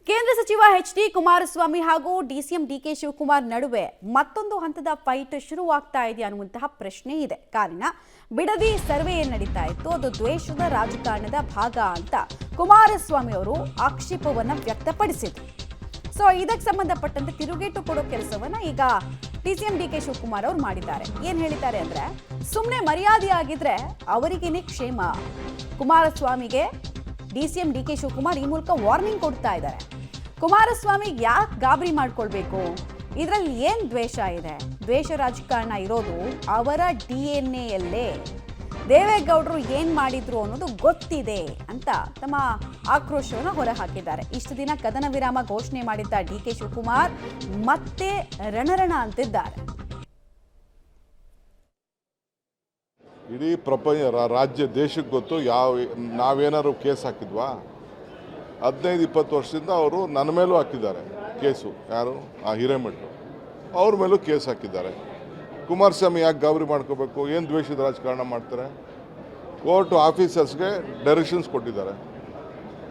ಕೇಂದ್ರ ಸಚಿವ ಎಚ್.ಡಿ. ಕುಮಾರಸ್ವಾಮಿ ಹಾಗೂ ಡಿಸಿಎಂ ಡಿ.ಕೆ. ಶಿವಕುಮಾರ್ ನಡುವೆ ಮತ್ತೊಂದು ಹಂತದ ಫೈಟ್ ಶುರುವಾಗ್ತಾ ಇದೆ ಅನ್ನುವಂತಹ ಪ್ರಶ್ನೆ ಇದೆ. ಕಾರಣ ಬಿಡದಿ ಸರ್ವೆ ಏನು ನಡೀತಾ ಇತ್ತು ಅದು ದ್ವೇಷದ ರಾಜಕಾರಣದ ಭಾಗ ಅಂತ ಕುಮಾರಸ್ವಾಮಿ ಅವರು ಆಕ್ಷೇಪವನ್ನ ವ್ಯಕ್ತಪಡಿಸಿದ್ರು. ಸೊ ಇದಕ್ಕೆ ಸಂಬಂಧಪಟ್ಟಂತೆ ತಿರುಗೇಟು ಕೊಡೋ ಕೆಲಸವನ್ನ ಈಗ ಡಿಸಿಎಂ ಡಿ.ಕೆ. ಶಿವಕುಮಾರ್ ಅವರು ಮಾಡಿದ್ದಾರೆ. ಏನ್ ಹೇಳಿದ್ದಾರೆ ಅಂದ್ರೆ, ಸುಮ್ಮನೆ ಮರ್ಯಾದೆ ಆಗಿದ್ರೆ ಅವರಿಗೇನೆ ಕ್ಷೇಮ. ಕುಮಾರಸ್ವಾಮಿಗೆ ಡಿಸಿಎಂ ಡಿ.ಕೆ. ಶಿವಕುಮಾರ್ ಈ ಮೂಲಕ ವಾರ್ನಿಂಗ್ ಕೊಡ್ತಾ ಇದ್ದಾರೆ. ಕುಮಾರಸ್ವಾಮಿಗೆ ಯಾಕೆ ಗಾಬರಿ ಮಾಡ್ಕೊಳ್ಬೇಕು, ಇದರಲ್ಲಿ ಏನ್ ದ್ವೇಷ ಇದೆ? ದ್ವೇಷ ರಾಜಕಾರಣ ಇರೋದು ಅವರ DNA ಯಲ್ಲೇ. ದೇವೇಗೌಡರು ಏನ್ ಮಾಡಿದ್ರು ಅನ್ನೋದು ಗೊತ್ತಿದೆ ಅಂತ ತಮ್ಮ ಆಕ್ರೋಶವನ್ನು ಹೊರಹಾಕಿದ್ದಾರೆ. ಇಷ್ಟು ದಿನ ಕದನ ವಿರಾಮ ಘೋಷಣೆ ಮಾಡಿದ್ದ ಡಿ.ಕೆ. ಶಿವಕುಮಾರ್ ಮತ್ತೆ ರಣರಣ ಅಂತಿದ್ದಾರೆ. ಇಡೀ ಪ್ರಪಂಚ ರಾಜ್ಯ ದೇಶಕ್ಕೆ ಗೊತ್ತು ನಾವೇನಾದ್ರು ಕೇಸ್ ಹಾಕಿದ್ವಾ? 15-20 ವರ್ಷದಿಂದ ಅವರು ನನ್ನ ಮೇಲೂ ಹಾಕಿದ್ದಾರೆ ಕೇಸು. ಯಾರು? ಹಿರೇಮಠರು ಅವ್ರ ಮೇಲೂ ಕೇಸ್ ಹಾಕಿದ್ದಾರೆ. ಕುಮಾರಸ್ವಾಮಿ ಯಾಕೆ ಗಾಬರಿ ಮಾಡ್ಕೋಬೇಕು? ಏನು ದ್ವೇಷದ ರಾಜಕಾರಣ ಮಾಡ್ತಾರೆ? ಕೋರ್ಟು ಆಫೀಸರ್ಸ್ಗೆ ಡೈರೆಕ್ಷನ್ಸ್ ಕೊಟ್ಟಿದ್ದಾರೆ.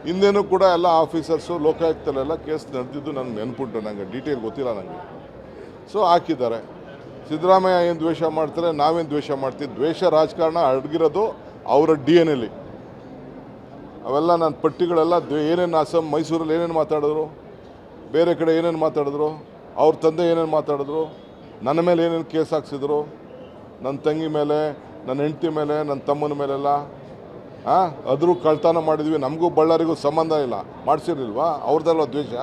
ಹಿಂದೇನೂ ಕೂಡ ಎಲ್ಲ ಆಫೀಸರ್ಸು ಲೋಕಾಯುಕ್ತಲೆಲ್ಲ ಕೇಸ್ ನಡೆದಿದ್ದು ನನಗೆ ನೆನ್ಪುಂಟು, ನನಗೆ ಡೀಟೇಲ್ ಗೊತ್ತಿಲ್ಲ ನನಗೆ. ಸೊ ಹಾಕಿದ್ದಾರೆ. ಸಿದ್ದರಾಮಯ್ಯ ಏನು ದ್ವೇಷ ಮಾಡ್ತಾರೆ, ನಾವೇನು ದ್ವೇಷ ಮಾಡ್ತೀವಿ? ದ್ವೇಷ ರಾಜಕಾರಣ ಅಡಗಿರೋದು ಅವರ DNA. ಅವೆಲ್ಲ ನನ್ನ ಪಟ್ಟಿಗಳೆಲ್ಲ ಏನೇನು ಮೈಸೂರಲ್ಲಿ ಏನೇನು ಮಾತಾಡಿದ್ರು, ಬೇರೆ ಕಡೆ ಏನೇನು ಮಾತಾಡಿದ್ರು, ಅವ್ರ ತಂದೆ ಏನೇನು ಮಾತಾಡಿದ್ರು, ನನ್ನ ಮೇಲೆ ಏನೇನು ಕೇಸ್ ಹಾಕ್ಸಿದ್ರು, ನನ್ನ ತಂಗಿ ಮೇಲೆ, ನನ್ನ ಹೆಂಡತಿ ಮೇಲೆ, ನನ್ನ ತಮ್ಮನ ಮೇಲೆಲ್ಲ ಅದ್ರೂ ಕಳ್ತನ ಮಾಡಿದ್ವಿ. ನಮಗೂ ಬಳ್ಳಾರಿಗೂ ಸಂಬಂಧ ಇಲ್ಲ, ಮಾಡಿಸಿರ್ಲಿಲ್ವಾ? ಅವ್ರದ್ದೆಲ್ಲ ದ್ವೇಷ.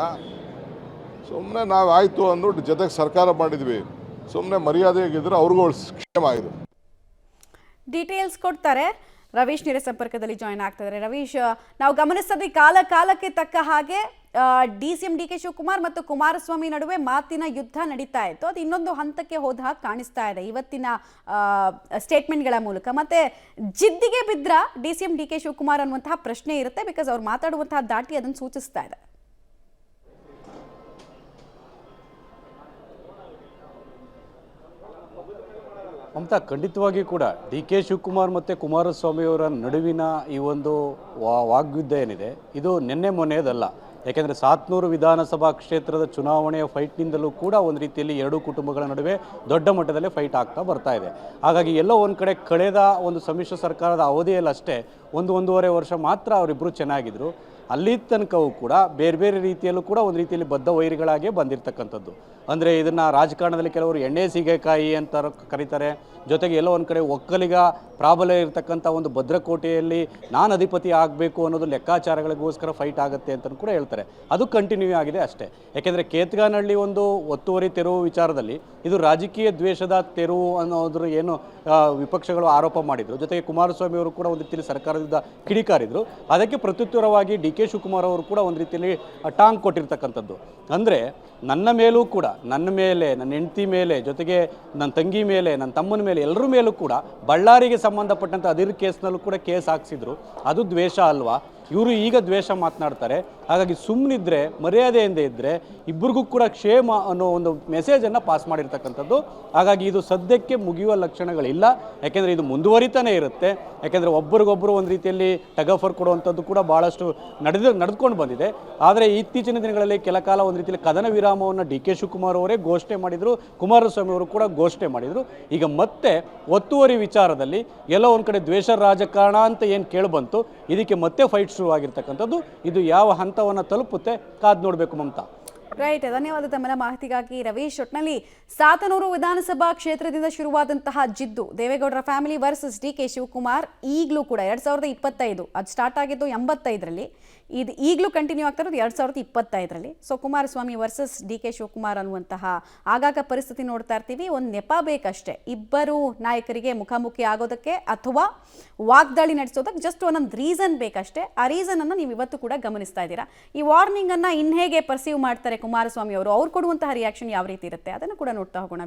ಸುಮ್ಮನೆ ನಾವು ಆಯಿತು ಅಂದ್ಬಿಟ್ಟು ಜೊತೆಗೆ ಸರ್ಕಾರ ಮಾಡಿದ್ವಿ. ಸುಮ್ಮನೆ ಮರ್ಯಾದೆಯಾಗಿದ್ದರೆ ಅವ್ರಿಗೂ ಕ್ಷೇಮ ಆಗಿದೆ. ಡೀಟೇಲ್ಸ್ ಕೊಡ್ತಾರೆ. ರವೀಶ್ ನೇರ ಸಂಪರ್ಕದಲ್ಲಿ ಜಾಯ್ನ್ ಆಗ್ತಿದ್ದಾರೆ. ರವೀಶ್, ನಾವು ಗಮನಿಸ್ತದೆ ಕಾಲಕ್ಕೆ ತಕ್ಕ ಹಾಗೆ ಡಿಸಿಎಂ ಡಿ.ಕೆ. ಶಿವಕುಮಾರ್ ಮತ್ತು ಕುಮಾರಸ್ವಾಮಿ ನಡುವೆ ಮಾತಿನ ಯುದ್ಧ ನಡೀತಾ ಇತ್ತು. ಅದು ಇನ್ನೊಂದು ಹಂತಕ್ಕೆ ಹೋದ ಹಾಗೆ ಕಾಣಿಸ್ತಾ ಇದೆ ಇವತ್ತಿನ ಸ್ಟೇಟ್ಮೆಂಟ್ಗಳ ಮೂಲಕ. ಮತ್ತೆ ಜಿದ್ದಿಗೆ ಬಿದ್ರ ಡಿಸಿಎಂ ಡಿ.ಕೆ. ಶಿವಕುಮಾರ್ ಅನ್ನುವಂತಹ ಪ್ರಶ್ನೆ ಇರುತ್ತೆ. ಬಿಕಾಸ್ ಅವ್ರು ಮಾತಾಡುವಂತಹ ದಾಟಿ ಅದನ್ನು ಸೂಚಿಸ್ತಾ ಇದೆ. ಮಮತಾ, ಖಂಡಿತವಾಗಿ ಕೂಡ ಡಿ.ಕೆ. ಶಿವಕುಮಾರ್ ಮತ್ತು ಕುಮಾರಸ್ವಾಮಿ ಅವರ ನಡುವಿನ ಈ ಒಂದು ವಾಗ್ಯುದ್ಧ ಏನಿದೆ ಇದು ನಿನ್ನೆ ಮೊನ್ನೆಯದಲ್ಲ. ಯಾಕೆಂದರೆ 700 ವಿಧಾನಸಭಾ ಕ್ಷೇತ್ರದ ಚುನಾವಣೆಯ ಫೈಟ್ನಿಂದಲೂ ಕೂಡ ಒಂದು ರೀತಿಯಲ್ಲಿ ಎರಡೂ ಕುಟುಂಬಗಳ ನಡುವೆ ದೊಡ್ಡ ಮಟ್ಟದಲ್ಲಿ ಫೈಟ್ ಆಗ್ತಾ ಬರ್ತಾ ಇದೆ. ಹಾಗಾಗಿ ಎಲ್ಲೋ ಒಂದು ಕಡೆ ಕಳೆದ ಒಂದು ಸಮ್ಮಿಶ್ರ ಸರ್ಕಾರದ ಅವಧಿಯಲ್ಲಷ್ಟೇ 1-1.5 ವರ್ಷ ಮಾತ್ರ ಅವರಿಬ್ಬರು ಚೆನ್ನಾಗಿದ್ದರು. ಅಲ್ಲಿ ತನಕವೂ ಕೂಡ ಬೇರೆ ಬೇರೆ ರೀತಿಯಲ್ಲೂ ಕೂಡ ಒಂದು ರೀತಿಯಲ್ಲಿ ಬದ್ಧ ವೈರಿಗಳಾಗೇ ಬಂದಿರತಕ್ಕಂಥದ್ದು. ಅಂದರೆ ಇದನ್ನು ರಾಜಕಾರಣದಲ್ಲಿ ಕೆಲವರು ಎಣ್ಣೆ ಸೀಗೆಕಾಯಿ ಅಂತ ಕರೀತಾರೆ. ಜೊತೆಗೆ ಎಲ್ಲೋ ಒಂದು ಕಡೆ ಒಕ್ಕಲಿಗ ಪ್ರಾಬಲ್ಯ ಇರತಕ್ಕಂಥ ಒಂದು ಭದ್ರಕೋಟೆಯಲ್ಲಿ ನಾನು ಅಧಿಪತಿ ಆಗಬೇಕು ಅನ್ನೋದು ಲೆಕ್ಕಾಚಾರಗಳಿಗೋಸ್ಕರ ಫೈಟ್ ಆಗುತ್ತೆ ಅಂತ ಕೂಡ ಹೇಳ್ತಾರೆ. ಅದು ಕಂಟಿನ್ಯೂ ಆಗಿದೆ ಅಷ್ಟೇ. ಯಾಕೆಂದರೆ ಕೇತ್ಗಾನಹಳ್ಳಿ ಒಂದು ಒತ್ತುವರಿ ತೆರವು ವಿಚಾರದಲ್ಲಿ ಇದು ರಾಜಕೀಯ ದ್ವೇಷದ ತೆರವು ಅನ್ನೋದ್ರ ಏನು ವಿಪಕ್ಷಗಳು ಆರೋಪ ಮಾಡಿದರು. ಜೊತೆಗೆ ಕುಮಾರಸ್ವಾಮಿ ಅವರು ಕೂಡ ಒಂದು ರೀತಿಯಲ್ಲಿ ಸರ್ಕಾರದಿಂದ ಕಿಡಿಕಾರಿದ್ರು. ಅದಕ್ಕೆ ಪ್ರತ್ಯುತ್ತರವಾಗಿ ಡಿ.ಕೆ. ಶಿವಕುಮಾರ್ ಅವರು ಕೂಡ ಒಂದು ರೀತಿಯಲ್ಲಿ ಟಾಂಗ್ ಕೊಟ್ಟಿರ್ತಕ್ಕಂಥದ್ದು. ಅಂದರೆ ನನ್ನ ಮೇಲೂ ಕೂಡ, ನನ್ನ ಮೇಲೆ, ನನ್ನ ಹೆಂಡತಿ ಮೇಲೆ, ಜೊತೆಗೆ ನನ್ನ ತಂಗಿ ಮೇಲೆ, ನನ್ನ ತಮ್ಮನ ಮೇಲೆ, ಎಲ್ಲರ ಮೇಲೂ ಕೂಡ ಬಳ್ಳಾರಿಗೆ ಸಂಬಂಧಪಟ್ಟಂಥ ಅದಿರ್ ಕೇಸ್ನಲ್ಲೂ ಕೂಡ ಕೇಸ್ ಹಾಕ್ಸಿದ್ರು. ಅದು ದ್ವೇಷ ಅಲ್ವಾ? ಇವರು ಈಗ ದ್ವೇಷ ಮಾತನಾಡ್ತಾರೆ. ಹಾಗಾಗಿ ಸುಮ್ಮನಿದ್ರೆ, ಮರ್ಯಾದೆಯಿಂದ ಇದ್ದರೆ ಇಬ್ಬರಿಗೂ ಕೂಡ ಕ್ಷೇಮ ಅನ್ನೋ ಒಂದು ಮೆಸೇಜನ್ನು ಪಾಸ್ ಮಾಡಿರ್ತಕ್ಕಂಥದ್ದು. ಹಾಗಾಗಿ ಇದು ಸದ್ಯಕ್ಕೆ ಮುಗಿಯುವ ಲಕ್ಷಣಗಳಿಲ್ಲ. ಯಾಕೆಂದರೆ ಇದು ಮುಂದುವರಿತಾನೆ ಇರುತ್ತೆ. ಯಾಕೆಂದರೆ ಒಬ್ಬರಿಗೊಬ್ಬರು ಒಂದು ರೀತಿಯಲ್ಲಿ ಟಗಫರ್ ಕೊಡುವಂಥದ್ದು ಕೂಡ ಭಾಳಷ್ಟು ನಡೆದುಕೊಂಡು ಬಂದಿದೆ. ಆದರೆ ಇತ್ತೀಚಿನ ದಿನಗಳಲ್ಲಿ ಕೆಲ ಕಾಲ ಒಂದು ರೀತಿಯಲ್ಲಿ ಕದನ ವಿರಾಮವನ್ನು ಡಿ.ಕೆ. ಶಿವಕುಮಾರ್ ಅವರೇ ಘೋಷಣೆ ಮಾಡಿದರು, ಕುಮಾರಸ್ವಾಮಿ ಅವರು ಕೂಡ ಘೋಷಣೆ ಮಾಡಿದರು. ಈಗ ಮತ್ತೆ ಒತ್ತುವರಿ ವಿಚಾರದಲ್ಲಿ ಎಲ್ಲೋ ಒಂದು ಕಡೆ ದ್ವೇಷ ರಾಜಕಾರಣ ಅಂತ ಏನು ಕೇಳಿಬಂತು, ಇದಕ್ಕೆ ಮತ್ತೆ ಫೈಟ್ ಶುರುವಾಗಿರ್ತಕ್ಕಂಥದ್ದು. ಇದು ಯಾವ ಹಂತವನ್ನು ತಲುಪುತ್ತೆ ಕಾದು ನೋಡಬೇಕು ಮಮತಾ. ರೈಟ್, ಧನ್ಯವಾದ ತಮ್ಮ ಮಾಹಿತಿಗಾಗಿ ರವೀಶ್. ಒಟ್ನಲ್ಲಿ 700 ವಿಧಾನಸಭಾ ಕ್ಷೇತ್ರದಿಂದ ಶುರುವಾದಂತಹ ಜಿದ್ದು ದೇವೇಗೌಡರ ಫ್ಯಾಮಿಲಿ ವರ್ಸಸ್ ಡಿ.ಕೆ. ಶಿವಕುಮಾರ್ ಈಗಲೂ ಕೂಡ 2025 ಅದು ಸ್ಟಾರ್ಟ್ ಆಗಿದ್ದು 85ರಲ್ಲಿ, ಇದು ಈಗಲೂ ಕಂಟಿನ್ಯೂ ಆಗ್ತಾ ಇರೋದು 2025ರಲ್ಲಿ. So Kumaraswamy versus D K. ಶಿವಕುಮಾರ್ ಅನ್ನುವಂತಹ ಆಗಾಗ ಪರಿಸ್ಥಿತಿ ನೋಡ್ತಾ ಇರ್ತೀವಿ. ಒಂದು ನೆಪ ಬೇಕಷ್ಟೇ ಇಬ್ಬರು ನಾಯಕರಿಗೆ ಮುಖಾಮುಖಿ ಆಗೋದಕ್ಕೆ ಅಥವಾ ವಾಗ್ದಾಳಿ ನಡೆಸೋದಕ್ಕೆ. ಜಸ್ಟ್ ಒಂದೊಂದು ರೀಸನ್ ಬೇಕಷ್ಟೇ. ಆ ರೀಸನನ್ನು ನೀವು ಇವತ್ತು ಕೂಡ ಗಮನಿಸ್ತಾ ಇದ್ದೀರಾ. ಈ ವಾರ್ನಿಂಗನ್ನು ಇನ್ನು ಹೇಗೆ ಪರ್ಸೀವ್ ಮಾಡ್ತಾರೆ ಕುಮಾರಸ್ವಾಮಿ ಅವರು, ಅವ್ರು ಕೊಡುವಂತಹ ರಿಯಾಕ್ಷನ್ ಯಾವ ರೀತಿ ಇರುತ್ತೆ ಅದನ್ನು ಕೂಡ ನೋಡ್ತಾ ಹೋಗೋಣ.